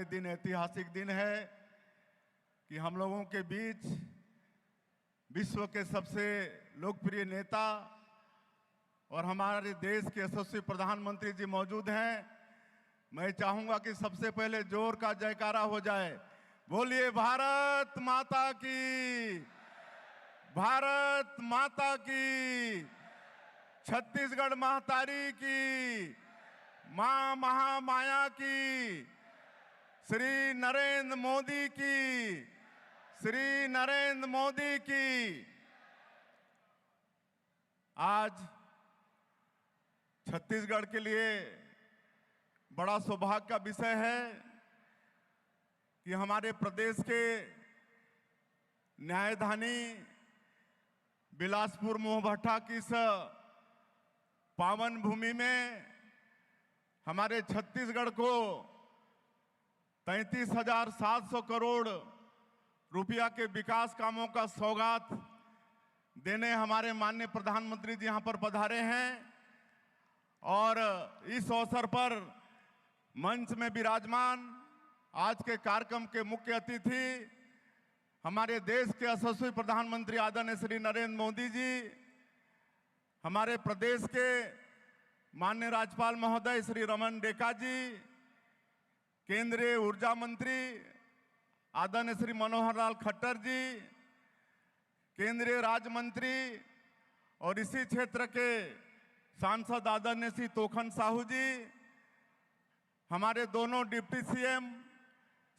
दिन ऐतिहासिक दिन है कि हम लोगों के बीच विश्व के सबसे लोकप्रिय नेता और हमारे देश के यशस्वी प्रधानमंत्री जी मौजूद हैं। मैं चाहूंगा कि सबसे पहले जोर का जयकारा हो जाए। बोलिए भारत माता की, भारत माता की, छत्तीसगढ़ महातारी की, मां महामाया की, श्री नरेंद्र मोदी की, श्री नरेंद्र मोदी की। आज छत्तीसगढ़ के लिए बड़ा सौभाग्य का विषय है कि हमारे प्रदेश के न्यायधानी बिलासपुर मोहभट्टा की इस पावन भूमि में हमारे छत्तीसगढ़ को 33,700 करोड़ रुपया के विकास कामों का सौगात देने हमारे माननीय प्रधानमंत्री जी यहां पर पधारे हैं। और इस अवसर पर मंच में विराजमान आज के कार्यक्रम के मुख्य अतिथि हमारे देश के यशस्वी प्रधानमंत्री आदरणीय श्री नरेंद्र मोदी जी, हमारे प्रदेश के माननीय राज्यपाल महोदय श्री रमन डेका जी, केंद्रीय ऊर्जा मंत्री आदरणीय श्री मनोहर लाल खट्टर जी, केंद्रीय राज्य मंत्री और इसी क्षेत्र के सांसद आदरणीय श्री तोखन साहू जी, हमारे दोनों डिप्टी सीएम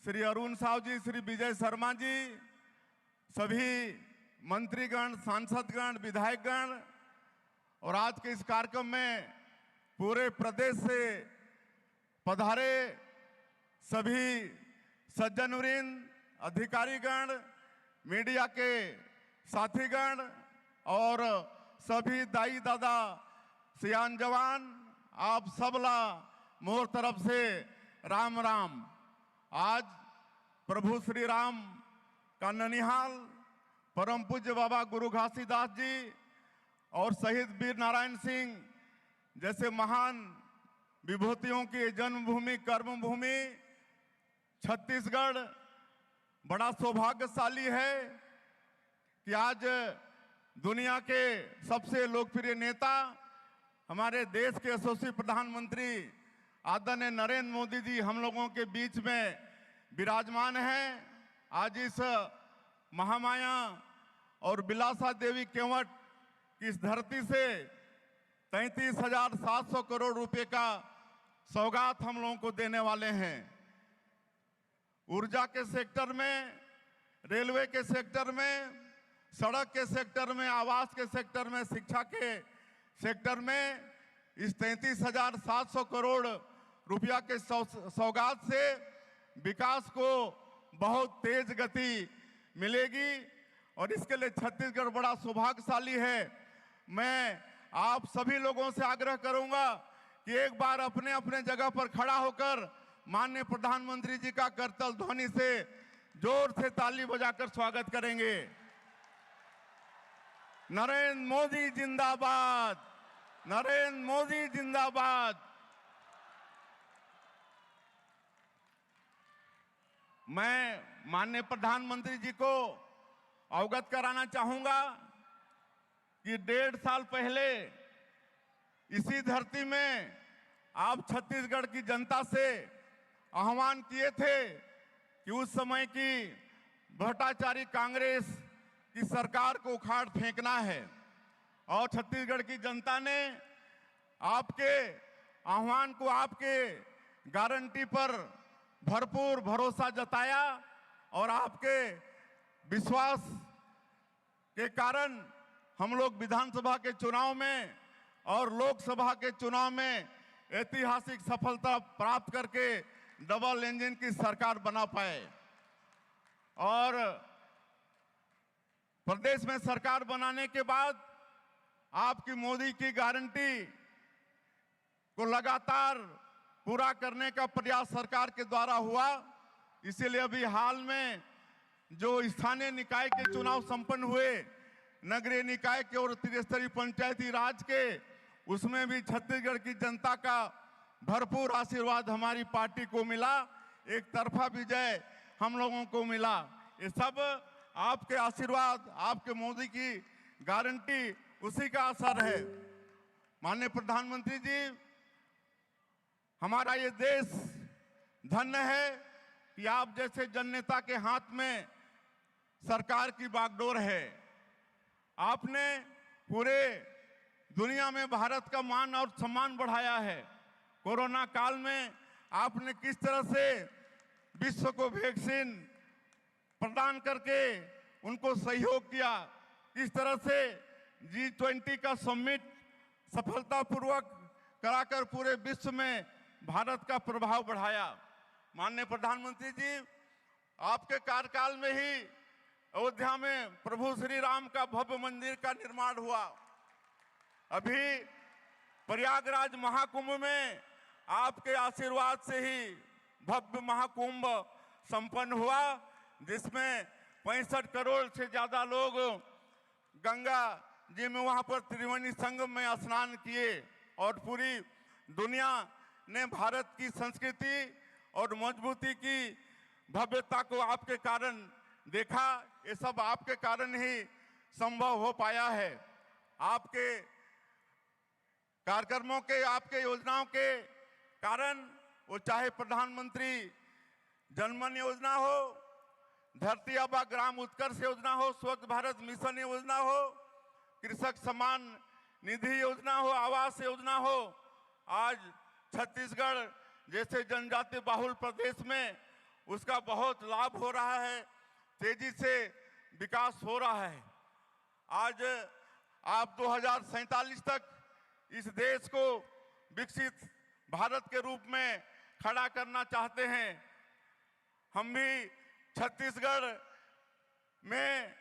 श्री अरुण साहू जी, श्री विजय शर्मा जी, सभी मंत्रीगण, सांसदगण, विधायकगण और आज के इस कार्यक्रम में पूरे प्रदेश से पधारे सभी सज्जनवृंद, अधिकारीगण, मीडिया के साथीगण और सभी दाई दादा, सियान जवान, आप सबला मोर तरफ से राम राम। आज प्रभु श्री राम का ननिहाल परम पूज्य बाबा गुरु घासीदास जी और शहीद वीर नारायण सिंह जैसे महान विभूतियों की जन्मभूमि, कर्मभूमि छत्तीसगढ़ बड़ा सौभाग्यशाली है कि आज दुनिया के सबसे लोकप्रिय नेता हमारे देश के यशस्वी प्रधानमंत्री आदरणीय नरेंद्र मोदी जी हम लोगों के बीच में विराजमान हैं। आज इस महामाया और बिलासा देवी केवट की इस धरती से 33,700 करोड़ रुपए का सौगात हम लोगों को देने वाले हैं। ऊर्जा के सेक्टर में, रेलवे के सेक्टर में, सड़क के सेक्टर में, आवास के सेक्टर में, शिक्षा के सेक्टर में इस 33,700 करोड़ रुपया के सौगात से विकास को बहुत तेज गति मिलेगी और इसके लिए छत्तीसगढ़ बड़ा सौभाग्यशाली है। मैं आप सभी लोगों से आग्रह करूंगा कि एक बार अपने अपने जगह पर खड़ा होकर माननीय प्रधानमंत्री जी का करतल ध्वनि से जोर से ताली बजाकर स्वागत करेंगे। नरेंद्र मोदी जिंदाबाद, नरेंद्र मोदी जिंदाबाद। मैं माननीय प्रधानमंत्री जी को अवगत कराना चाहूंगा कि 1.5 साल पहले इसी धरती में आप छत्तीसगढ़ की जनता से आह्वान किए थे कि उस समय की भ्रष्टाचारी कांग्रेस की सरकार को उखाड़ फेंकना है और छत्तीसगढ़ की जनता ने आपके आह्वान को, आपके गारंटी पर भरपूर भरोसा जताया और आपके विश्वास के कारण हम लोग विधानसभा के चुनाव में और लोकसभा के चुनाव में ऐतिहासिक सफलता प्राप्त करके डबल इंजन की सरकार बना पाए और प्रदेश में सरकार बनाने के बाद आपकी मोदी की गारंटी को लगातार पूरा करने का प्रयास सरकार के द्वारा हुआ। इसीलिए अभी हाल में जो स्थानीय निकाय के चुनाव संपन्न हुए, नगरीय निकाय के और त्रिस्तरीय पंचायती राज के, उसमें भी छत्तीसगढ़ की जनता का भरपूर आशीर्वाद हमारी पार्टी को मिला। एक तरफा विजय हम लोगों को मिला। ये सब आपके आशीर्वाद, आपके मोदी की गारंटी, उसी का असर है। माननीय प्रधानमंत्री जी, हमारा ये देश धन्य है कि आप जैसे जननेता के हाथ में सरकार की बागडोर है। आपने पूरे दुनिया में भारत का मान और सम्मान बढ़ाया है। कोरोना काल में आपने किस तरह से विश्व को वैक्सीन प्रदान करके उनको सहयोग किया, किस तरह से G20 का समिट सफलतापूर्वक कराकर पूरे विश्व में भारत का प्रभाव बढ़ाया। माननीय प्रधानमंत्री जी, आपके कार्यकाल में ही अयोध्या में प्रभु श्री राम का भव्य मंदिर का निर्माण हुआ। अभी प्रयागराज महाकुंभ में आपके आशीर्वाद से ही भव्य महाकुंभ संपन्न हुआ, जिसमें 65 करोड़ से ज्यादा लोग गंगा जी में वहां पर त्रिवेणी संगम में स्नान किए और पूरी दुनिया ने भारत की संस्कृति और मजबूती की भव्यता को आपके कारण देखा। ये सब आपके कारण ही संभव हो पाया है। आपके कार्यक्रमों के, आपके योजनाओं के कारण, वो चाहे प्रधानमंत्री जनमन योजना हो, धरती आबा ग्राम उत्कर्ष योजना हो, स्वच्छ भारत मिशन योजना हो, कृषक सम्मान निधि योजना हो, आवास योजना हो, आज छत्तीसगढ़ जैसे जनजाति बाहुल प्रदेश में उसका बहुत लाभ हो रहा है, तेजी से विकास हो रहा है। आज आप 2047 तक इस देश को विकसित भारत के रूप में खड़ा करना चाहते हैं। हम भी छत्तीसगढ़ में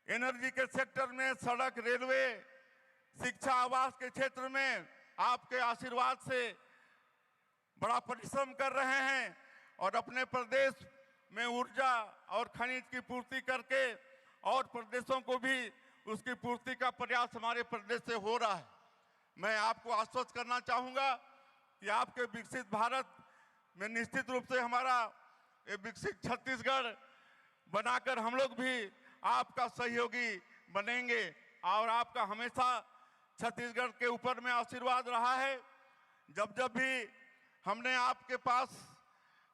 एनर्जी के सेक्टर में, सड़क, रेलवे, शिक्षा, आवास के क्षेत्र में आपके आशीर्वाद से बड़ा परिश्रम कर रहे हैं और अपने प्रदेश में ऊर्जा और खनिज की पूर्ति करके और प्रदेशों को भी उसकी पूर्ति का प्रयास हमारे प्रदेश से हो रहा है। मैं आपको आश्वस्त करना चाहूँगा कि आपके विकसित भारत में निश्चित रूप से हमारा ये विकसित छत्तीसगढ़ बनाकर हम लोग भी आपका सहयोगी बनेंगे और आपका हमेशा छत्तीसगढ़ के ऊपर में आशीर्वाद रहा है। जब जब भी हमने आपके पास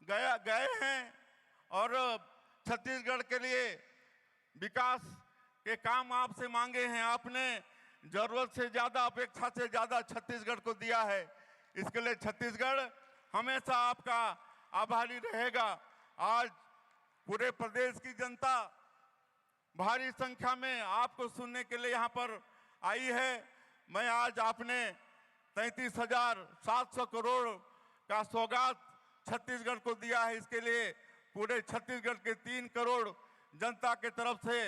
गए हैं और छत्तीसगढ़ के लिए विकास के काम आपसे मांगे हैं, आपने जरूरत से ज्यादा, अपेक्षा से ज्यादा छत्तीसगढ़ को दिया है। इसके लिए छत्तीसगढ़ हमेशा आपका आभारी रहेगा। आज पूरे प्रदेश की जनता भारी संख्या में आपको सुनने के लिए यहाँ पर आई है। मैं आज आपने 33,700 करोड़ का सौगात छत्तीसगढ़ को दिया है, इसके लिए पूरे छत्तीसगढ़ के 3 करोड़ जनता के तरफ से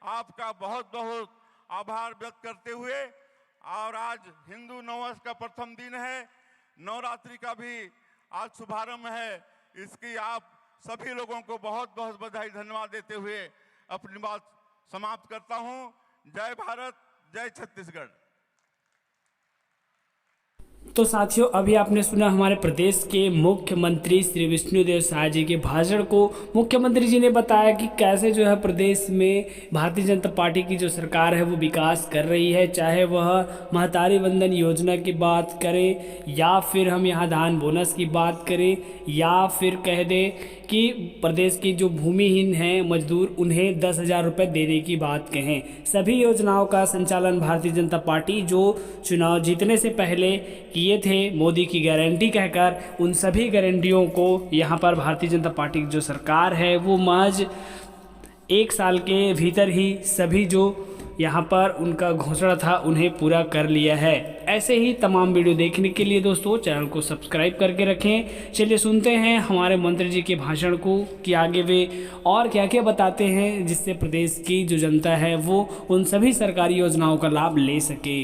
आपका बहुत बहुत आभार व्यक्त करते हुए, और आज हिंदू नववर्ष का प्रथम दिन है, नवरात्रि का भी आज शुभारंभ है। इसकी आप सभी लोगों को बहुत बहुत बधाई, धन्यवाद देते हुए अपनी बात समाप्त करता हूं। जय भारत, जय छत्तीसगढ़। तो साथियों, अभी आपने सुना हमारे प्रदेश के मुख्यमंत्री श्री विष्णुदेव साय जी के भाषण को। मुख्यमंत्री जी ने बताया कि कैसे जो है प्रदेश में भारतीय जनता पार्टी की जो सरकार है वो विकास कर रही है, चाहे वह महतारी वंदन योजना की बात करें या फिर हम यहाँ धान बोनस की बात करें या फिर कह दें कि प्रदेश की जो भूमिहीन हैं मजदूर, उन्हें 10,000 रुपये देने की बात कहें। सभी योजनाओं का संचालन भारतीय जनता पार्टी जो चुनाव जीतने से पहले किए थे मोदी की गारंटी कहकर, उन सभी गारंटियों को यहाँ पर भारतीय जनता पार्टी की जो सरकार है वो महज 1 साल के भीतर ही सभी जो यहाँ पर उनका घोषणा था उन्हें पूरा कर लिया है। ऐसे ही तमाम वीडियो देखने के लिए दोस्तों चैनल को सब्सक्राइब करके रखें। चलिए सुनते हैं हमारे मंत्री जी के भाषण को कि आगे वे और क्या क्या बताते हैं जिससे प्रदेश की जो जनता है वो उन सभी सरकारी योजनाओं का लाभ ले सके।